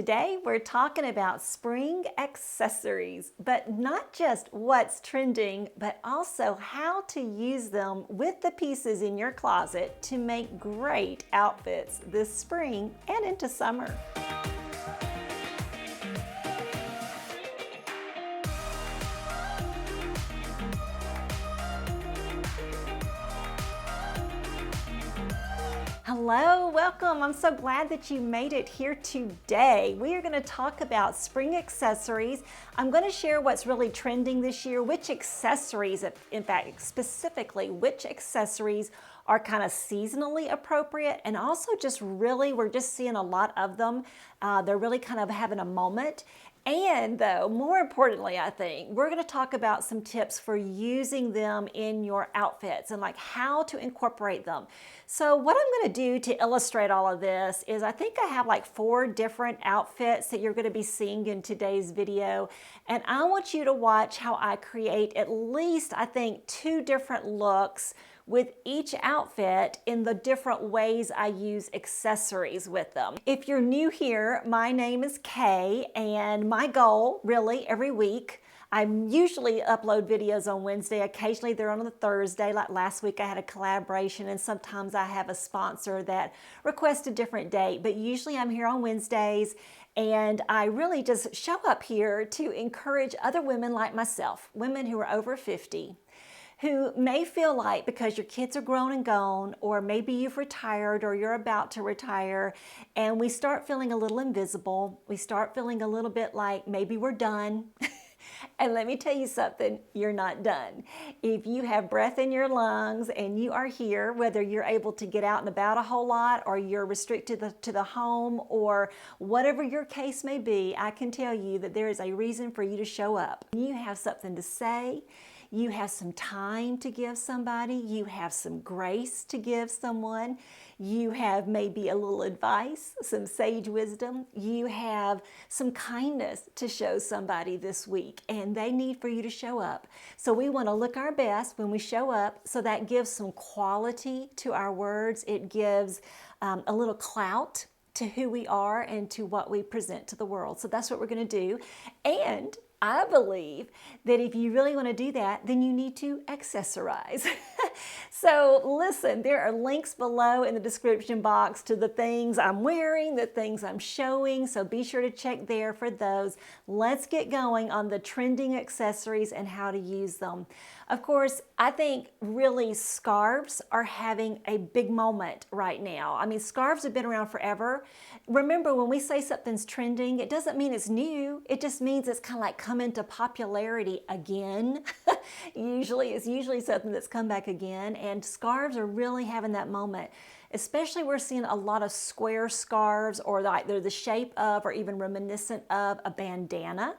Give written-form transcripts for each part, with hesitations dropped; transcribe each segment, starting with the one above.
Today we're talking about spring accessories, but not just what's trending, but also how to use them with the pieces in your closet to make great outfits this spring and into summer. Hello, welcome. I'm so glad that you made it here today. We are going to talk about spring accessories. I'm going to share what's really trending this year, which accessories, in fact, specifically, which accessories are kind of seasonally appropriate, and also just really, we're just seeing a lot of them. They're really kind of having a moment. And though, more importantly, I think, we're going to talk about some tips for using them in your outfits and like how to incorporate them. So what I'm going to do to illustrate all of this is I think I have like 4 different outfits that you're going to be seeing in today's video. And I want you to watch how I create at least, I think, 2 different looks with each outfit in the different ways I use accessories with them. If you're new here, my name is Kay, and my goal really every week, I usually upload videos on Wednesday. Occasionally they're on a Thursday. Like last week I had a collaboration, and sometimes I have a sponsor that requests a different date, but usually I'm here on Wednesdays. And I really just show up here to encourage other women like myself, women who are over 50, who may feel like because your kids are grown and gone, or maybe you've retired or you're about to retire, and we start feeling a little invisible. We start feeling a little bit like maybe we're done. And let me tell you something, you're not done. If you have breath in your lungs and you are here, whether you're able to get out and about a whole lot or you're restricted to the home or whatever your case may be, I can tell you that there is a reason for you to show up. You have something to say. You have some time to give somebody. You have some grace to give someone. You have maybe a little advice, some sage wisdom. You have some kindness to show somebody this week, and they need for you to show up. So we want to look our best when we show up, so that gives some quality to our words. It gives a little clout to who we are and to what we present to the world. So that's what we're going to do. And I believe that if you really want to do that, then you need to accessorize. So listen, there are links below in the description box to the things I'm wearing, the things I'm showing, so be sure to check there for those. Let's get going on the trending accessories and how to use them. Of course, I think really scarves are having a big moment right now. I mean, scarves have been around forever. Remember, when we say something's trending, it doesn't mean it's new. It just means it's kind of like come into popularity again. It's usually something that's come back again, and scarves are really having that moment. Especially we're seeing a lot of square scarves, or like they're the shape of or even reminiscent of a bandana.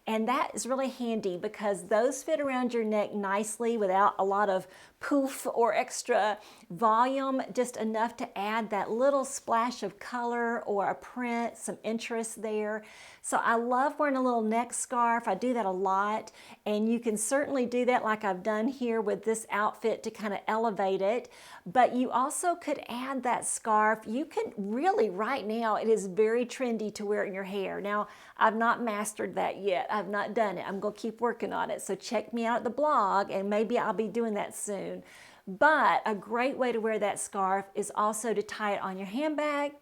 And that is really handy because those fit around your neck nicely without a lot of poof or extra volume, just enough to add that little splash of color or a print, some interest there. So I love wearing a little neck scarf. I do that a lot, and you can certainly do that like I've done here with this outfit to kind of elevate it. But you also could add that scarf. You can really, right now, it is very trendy to wear it in your hair. Now, I've not mastered that yet. I've not done it. I'm going to keep working on it. So check me out at the blog, and maybe I'll be doing that soon. But a great way to wear that scarf is also to tie it on your handbag.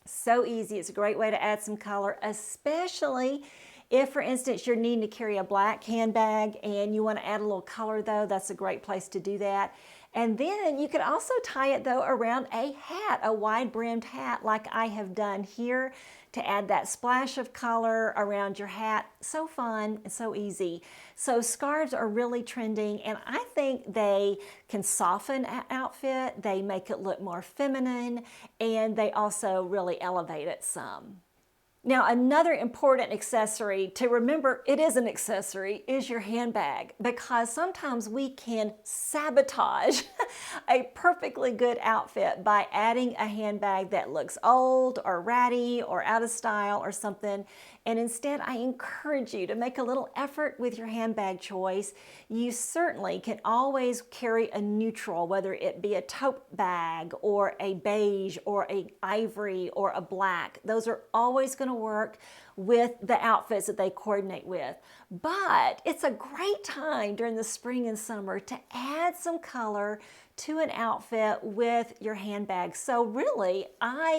So easy. It's a great way to add some color, especially if, for instance, you're needing to carry a black handbag and you want to add a little color, though. That's a great place to do that. And then you could also tie it, though, around a hat, a wide-brimmed hat like I have done here, to add that splash of color around your hat. So fun and so easy. So scarves are really trending, and I think they can soften an outfit, they make it look more feminine, and they also really elevate it some. Now, another important accessory to remember, it is an accessory, is your handbag, because sometimes we can sabotage a perfectly good outfit by adding a handbag that looks old or ratty or out of style or something. And instead, I encourage you to make a little effort with your handbag choice. You certainly can always carry a neutral, whether it be a tote bag or a beige or a ivory or a black. Those are always going to work with the outfits that they coordinate with. But it's a great time during the spring and summer to add some color to an outfit with your handbag. So really,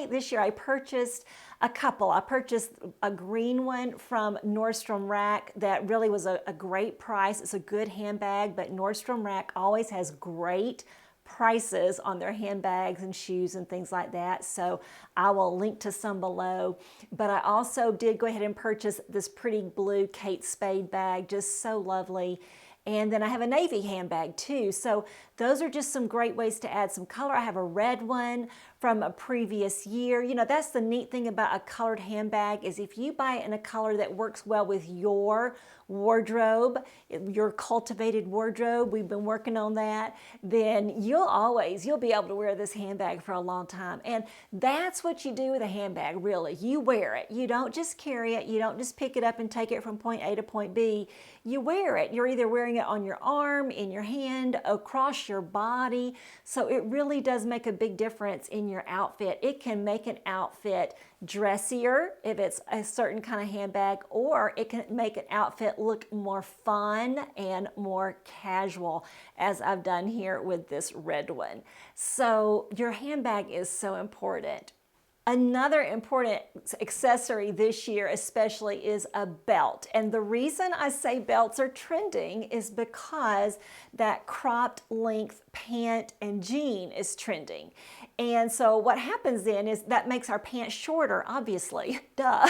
this year I purchased a couple. I purchased a green one from Nordstrom Rack that really was a great price. It's a good handbag, but Nordstrom Rack always has great prices on their handbags and shoes and things like that. So I will link to some below. But I also did go ahead and purchase this pretty blue Kate Spade bag, just so lovely. And then I have a navy handbag too. So those are just some great ways to add some color. I have a red one from a previous year. You know, that's the neat thing about a colored handbag is if you buy it in a color that works well with your wardrobe, your cultivated wardrobe, we've been working on that, then you'll be able to wear this handbag for a long time. And that's what you do with a handbag, really. You wear it. You don't just carry it. You don't just pick it up and take it from point A to point B. You wear it. You're either wearing it on your arm, in your hand, across your body. So it really does make a big difference in your outfit. It can make an outfit dressier if it's a certain kind of handbag, or it can make an outfit look more fun and more casual, as I've done here with this red one. So your handbag is so important. Another important accessory this year especially is a belt. And the reason I say belts are trending is because that cropped length pant and jean is trending. And so what happens then is that makes our pants shorter, obviously, duh.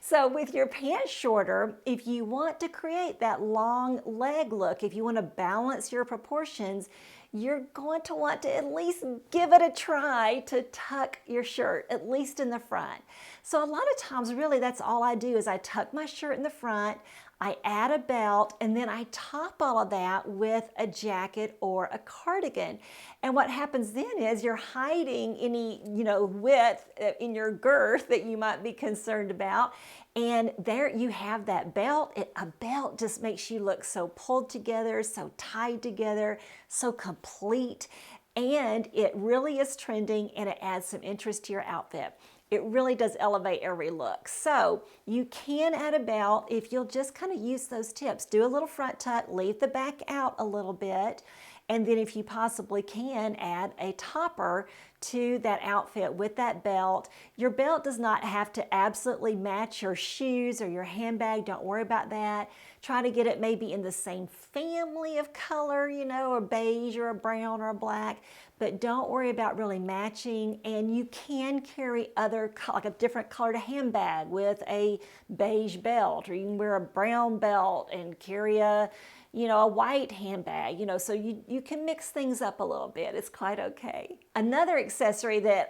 So with your pants shorter, if you want to create that long leg look, if you want to balance your proportions, you're going to want to at least give it a try to tuck your shirt, at least in the front. So a lot of times, really, that's all I do is I tuck my shirt in the front, I add a belt, and then I top all of that with a jacket or a cardigan. And what happens then is you're hiding any, width in your girth that you might be concerned about. And there you have that belt. A belt just makes you look so pulled together, so tied together, so complete. And it really is trending, and it adds some interest to your outfit. It really does elevate every look. So you can add a belt if you'll just kind of use those tips. Do a little front tuck, leave the back out a little bit, and then if you possibly can, add a topper to that outfit with that belt. Your belt does not have to absolutely match your shoes or your handbag. Don't worry about that. Try to get it maybe in the same family of color, a beige or a brown or a black, but don't worry about really matching. And you can carry like a different colored handbag with a beige belt, or you can wear a brown belt and carry a white handbag, so you can mix things up a little bit. It's quite okay. Another accessory that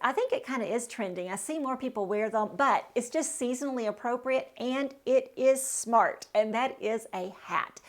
I think it kind of is trending. I see more people wear them, but it's just seasonally appropriate and it is smart, and that is a hat.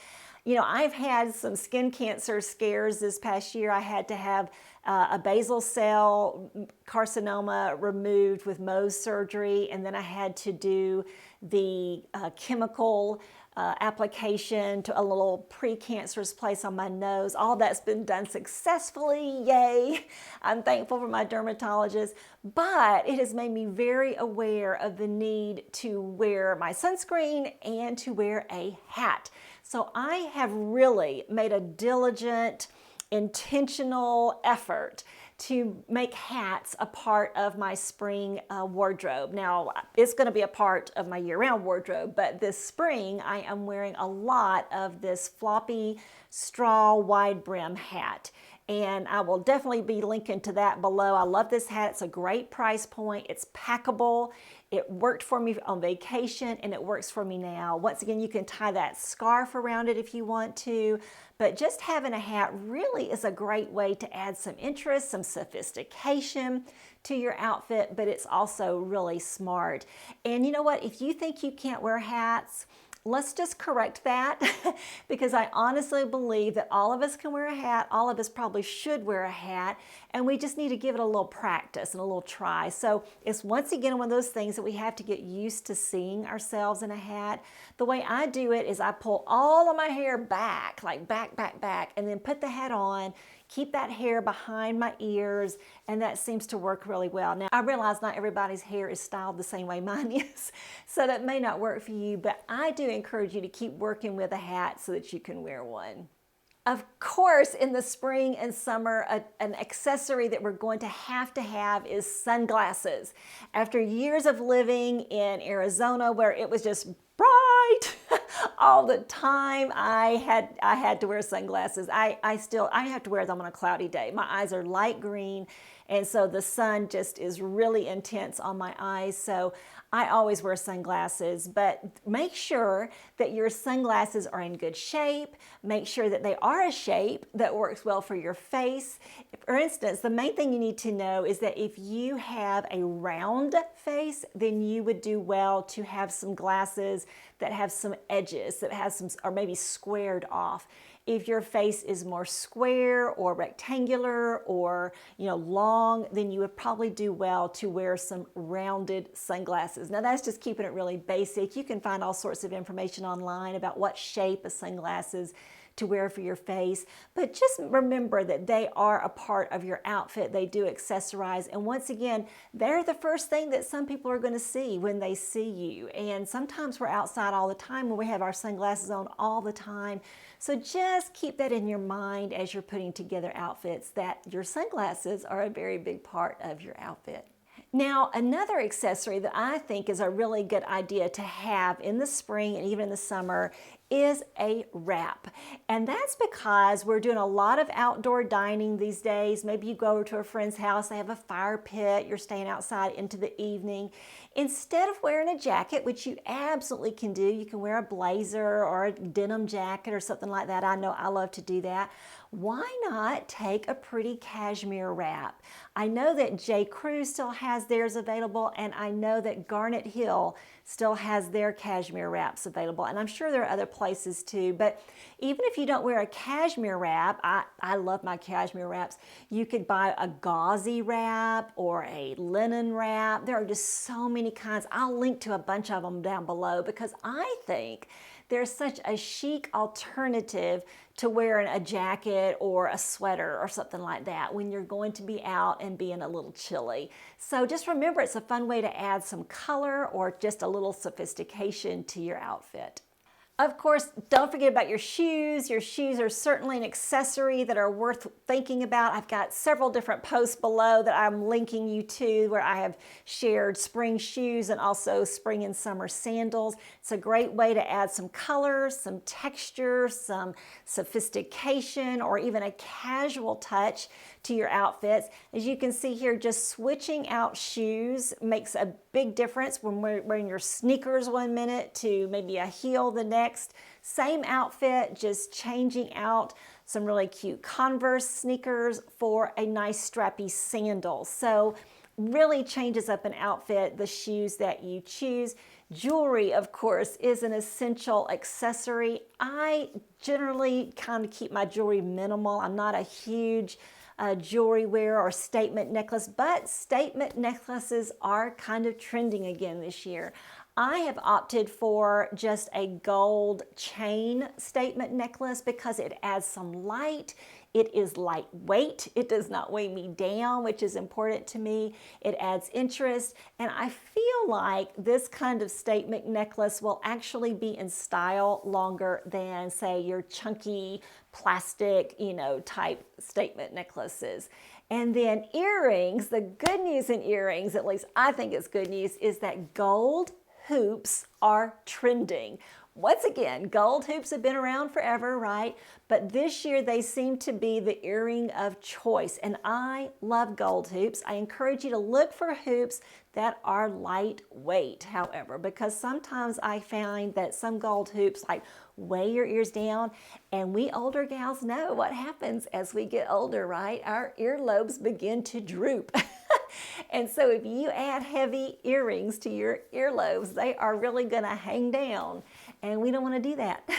I've had some skin cancer scares this past year. I had to have a basal cell carcinoma removed with Mohs surgery, and then I had to do the chemical application to a little precancerous place on my nose. All that's been done successfully, yay! I'm thankful for my dermatologist, but it has made me very aware of the need to wear my sunscreen and to wear a hat. So I have really made a diligent, intentional effort to make hats a part of my spring wardrobe. Now, it's going to be a part of my year-round wardrobe, but this spring I am wearing a lot of this floppy straw wide brim hat. And I will definitely be linking to that below. I love this hat. It's a great price point. It's packable. It worked for me on vacation, and it works for me now. Once again, you can tie that scarf around it if you want to, but just having a hat really is a great way to add some interest, some sophistication to your outfit, but it's also really smart. And you know what? If you think you can't wear hats, let's just correct that because I honestly believe that all of us can wear a hat. All of us probably should wear a hat, and we just need to give it a little practice and a little try. So it's once again one of those things that we have to get used to seeing ourselves in a hat. The way I do it is I pull all of my hair back, like back, and then put the hat on, keep that hair behind my ears, and that seems to work really well. Now, I realize not everybody's hair is styled the same way mine is, so that may not work for you, but I do encourage you to keep working with a hat so that you can wear one. Of course, in the spring and summer, an accessory that we're going to have is sunglasses. After years of living in Arizona where it was just bright all the time, I had to wear sunglasses. I have to wear them on a cloudy day. My eyes are light green, and so the sun just is really intense on my eyes. So I always wear sunglasses, but make sure that your sunglasses are in good shape. Make sure that they are a shape that works well for your face. For instance, the main thing you need to know is that if you have a round face, then you would do well to have some glasses that have some edges, that have some, or maybe squared off. If your face is more square or rectangular or long, then you would probably do well to wear some rounded sunglasses. Now that's just keeping it really basic. You can find all sorts of information online about what shape of sunglasses to wear for your face, but just remember that they are a part of your outfit. They do accessorize, and once again, they're the first thing that some people are going to see when they see you. And sometimes we're outside all the time when we have our sunglasses on all the time. So just keep that in your mind as you're putting together outfits, that your sunglasses are a very big part of your outfit. Now, another accessory that I think is a really good idea to have in the spring and even in the summer is a wrap. And that's because we're doing a lot of outdoor dining these days. Maybe you go over to a friend's house, they have a fire pit, you're staying outside into the evening. Instead of wearing a jacket, which you absolutely can do, you can wear a blazer or a denim jacket or something like that. I know I love to do that. Why not take a pretty cashmere wrap? I know that J. Crew still has theirs available, and I know that Garnet Hill still has their cashmere wraps available, and I'm sure there are other places too. But even if you don't wear a cashmere wrap, I love my cashmere wraps. You could buy a gauzy wrap or a linen wrap. There are just so many kinds. I'll link to a bunch of them down below because I think there's such a chic alternative to wearing a jacket or a sweater or something like that when you're going to be out and being a little chilly. So just remember, it's a fun way to add some color or just a little sophistication to your outfit. Of course, don't forget about your shoes. Your shoes are certainly an accessory that are worth thinking about. I've got several different posts below that I'm linking you to where I have shared spring shoes and also spring and summer sandals. It's a great way to add some color, some texture, some sophistication, or even a casual touch to your outfits. As you can see here, just switching out shoes makes a big difference when we're wearing your sneakers one minute to maybe a heel the next. Same outfit, just changing out some really cute Converse sneakers for a nice strappy sandal. So really changes up an outfit, the shoes that you choose. Jewelry, of course, is an essential accessory. I generally kind of keep my jewelry minimal. I'm not a huge jewelry wearer or statement necklace, but statement necklaces are kind of trending again this year. I have opted for just a gold chain statement necklace because it adds some light. It is lightweight. It does not weigh me down, which is important to me. It adds interest, and I feel like this kind of statement necklace will actually be in style longer than, say, your chunky plastic, type statement necklaces. And then earrings, the good news in earrings, at least I think it's good news, is that gold hoops are trending. Once again, gold hoops have been around forever, right? But this year they seem to be the earring of choice, and I love gold hoops. I encourage you to look for hoops that are lightweight, however, because sometimes I find that some gold hoops weigh your ears down, and we older gals know what happens as we get older, right? Our earlobes begin to droop. And so if you add heavy earrings to your earlobes, they are really going to hang down, and we don't want to do that.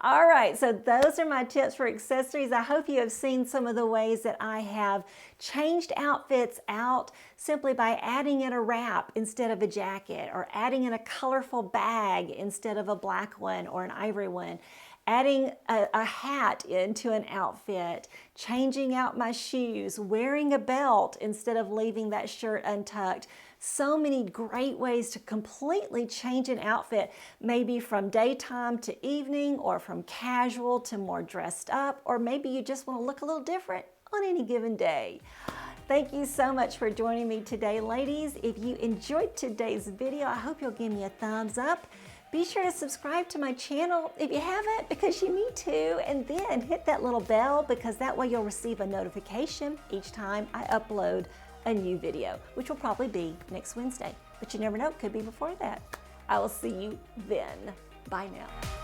All right, so those are my tips for accessories. I hope you have seen some of the ways that I have changed outfits out simply by adding in a wrap instead of a jacket, or adding in a colorful bag instead of a black one or an ivory one, adding a hat into an outfit, changing out my shoes, wearing a belt instead of leaving that shirt untucked. So many great ways to completely change an outfit, maybe from daytime to evening, or from casual to more dressed up, or maybe you just want to look a little different on any given day. Thank you so much for joining me today, ladies. If you enjoyed today's video, I hope you'll give me a thumbs up. Be sure to subscribe to my channel if you haven't, because you need to, and then hit that little bell, because that way you'll receive a notification each time I upload a new video, which will probably be next Wednesday, but you never know, it could be before that. I will see you then. Bye now.